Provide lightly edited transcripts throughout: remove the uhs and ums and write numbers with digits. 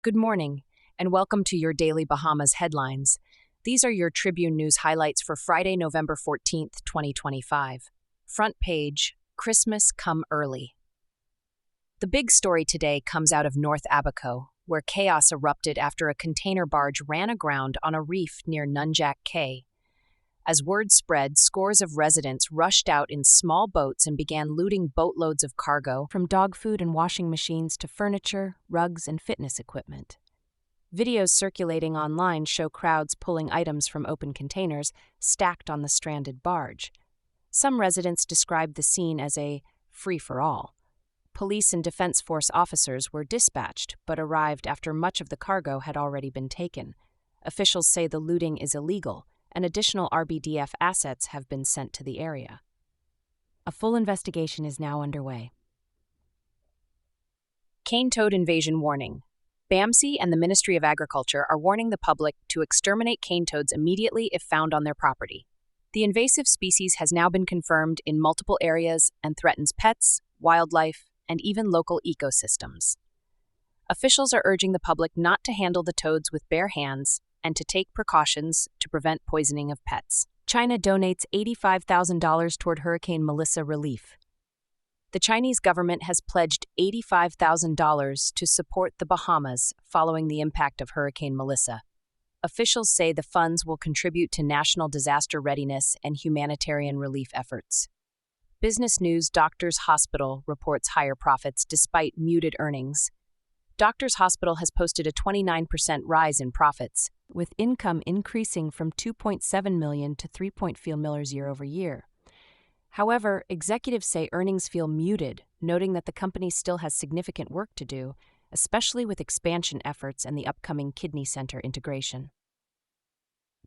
Good morning, and welcome to your daily Bahamas headlines. These are your Tribune News highlights for Friday, November 14th, 2025. Front page, Christmas come early. The big story today comes out of North Abaco, where chaos erupted after a container barge ran aground on a reef near Nunjak Cay. As word spread, scores of residents rushed out in small boats and began looting boatloads of cargo, from dog food and washing machines to furniture, rugs, and fitness equipment. Videos circulating online show crowds pulling items from open containers stacked on the stranded barge. Some residents described the scene as a free-for-all. Police and Defense Force officers were dispatched, but arrived after much of the cargo had already been taken. Officials say the looting is illegal, and additional RBDF assets have been sent to the area. A full investigation is now underway. Cane toad invasion warning. BAMC and the Ministry of Agriculture are warning the public to exterminate cane toads immediately if found on their property. The invasive species has now been confirmed in multiple areas and threatens pets, wildlife, and even local ecosystems. Officials are urging the public not to handle the toads with bare hands and to take precautions to prevent poisoning of pets. China donates $85,000 toward Hurricane Melissa relief. The Chinese government has pledged $85,000 to support the Bahamas following the impact of Hurricane Melissa. Officials say the funds will contribute to national disaster readiness and humanitarian relief efforts. Business News Doctors Hospital reports higher profits despite muted earnings. Doctors Hospital has posted a 29% rise in profits, with income increasing from $2.7 million to $3.4 million year over year. However, executives say earnings feel muted, noting that the company still has significant work to do, especially with expansion efforts and the upcoming kidney center integration.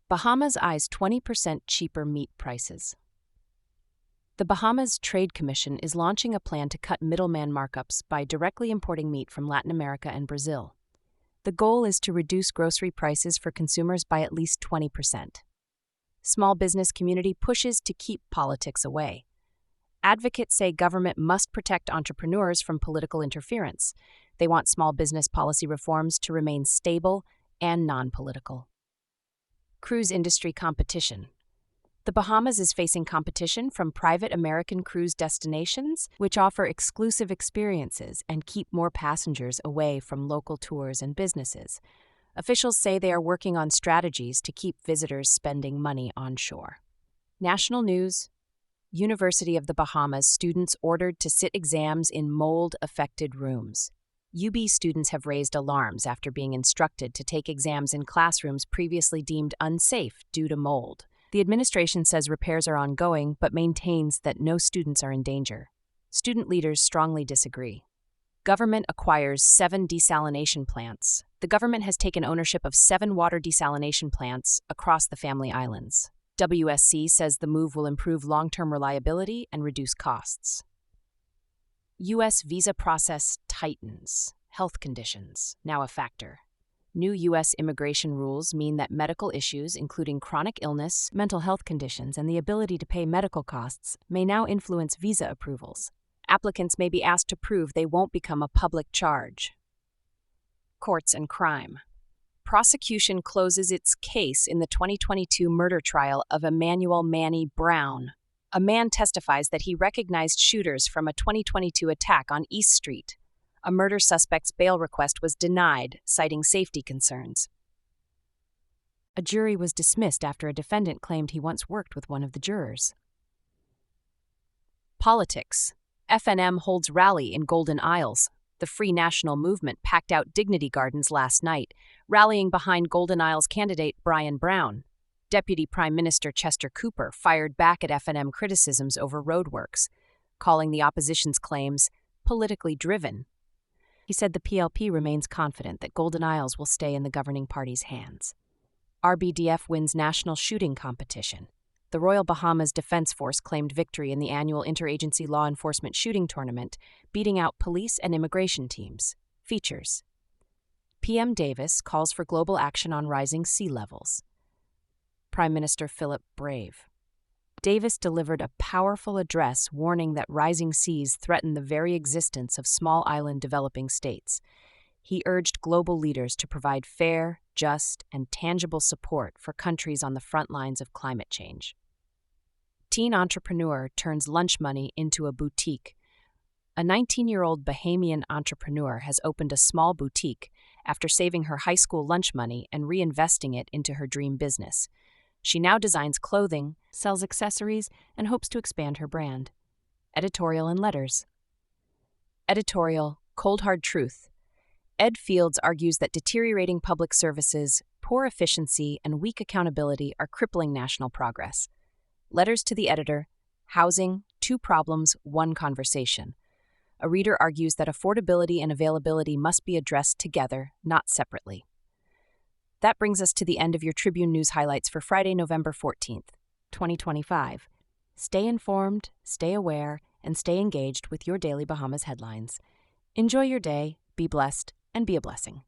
Bahamas eyes 20% cheaper meat prices. The Bahamas Trade Commission is launching a plan to cut middleman markups by directly importing meat from Latin America and Brazil. The goal is to reduce grocery prices for consumers by at least 20%. Small business community pushes to keep politics away. Advocates say government must protect entrepreneurs from political interference. They want small business policy reforms to remain stable and non-political. Cruise industry competition. The Bahamas is facing competition from private American cruise destinations, which offer exclusive experiences and keep more passengers away from local tours and businesses. Officials say they are working on strategies to keep visitors spending money on shore. National news. University of the Bahamas students ordered to sit exams in mold-affected rooms. UB students have raised alarms after being instructed to take exams in classrooms previously deemed unsafe due to mold. The administration says repairs are ongoing, but maintains that no students are in danger. Student leaders strongly disagree. Government acquires 7 desalination plants. The government has taken ownership of 7 water desalination plants across the Family Islands. WSC says the move will improve long-term reliability and reduce costs. U.S. visa process tightens. Health conditions, now a factor. New U.S. immigration rules mean that medical issues, including chronic illness, mental health conditions, and the ability to pay medical costs, may now influence visa approvals. Applicants may be asked to prove they won't become a public charge. Courts and crime. Prosecution closes its case in the 2022 murder trial of Emmanuel Manny Brown. A man testifies that he recognized shooters from a 2022 attack on East Street. A murder suspect's bail request was denied, citing safety concerns. A jury was dismissed after a defendant claimed he once worked with one of the jurors. Politics. FNM holds rally in Golden Isles. The Free National Movement packed out Dignity Gardens last night, rallying behind Golden Isles candidate Brian Brown. Deputy Prime Minister Chester Cooper fired back at FNM criticisms over roadworks, calling the opposition's claims politically driven. He said the PLP remains confident that Golden Isles will stay in the governing party's hands. RBDF wins national shooting competition. The Royal Bahamas Defense Force claimed victory in the annual interagency law enforcement shooting tournament, beating out police and immigration teams. Features. PM Davis calls for global action on rising sea levels. Prime Minister Philip Brave. Davis delivered a powerful address warning that rising seas threaten the very existence of small island developing states. He urged global leaders to provide fair, just, and tangible support for countries on the front lines of climate change. Teen entrepreneur turns lunch money into a boutique. A 19-year-old Bahamian entrepreneur has opened a small boutique after saving her high school lunch money and reinvesting it into her dream business. She now designs clothing, sells accessories, and hopes to expand her brand. Editorial and letters. Editorial, Cold Hard Truth. Ed Fields argues that deteriorating public services, poor efficiency, and weak accountability are crippling national progress. Letters to the editor. Housing, 2 problems, 1 conversation. A reader argues that affordability and availability must be addressed together, not separately. That brings us to the end of your Tribune News highlights for Friday, November 14th, 2025. Stay informed, stay aware, and stay engaged with your daily Bahamas headlines. Enjoy your day, be blessed, and be a blessing.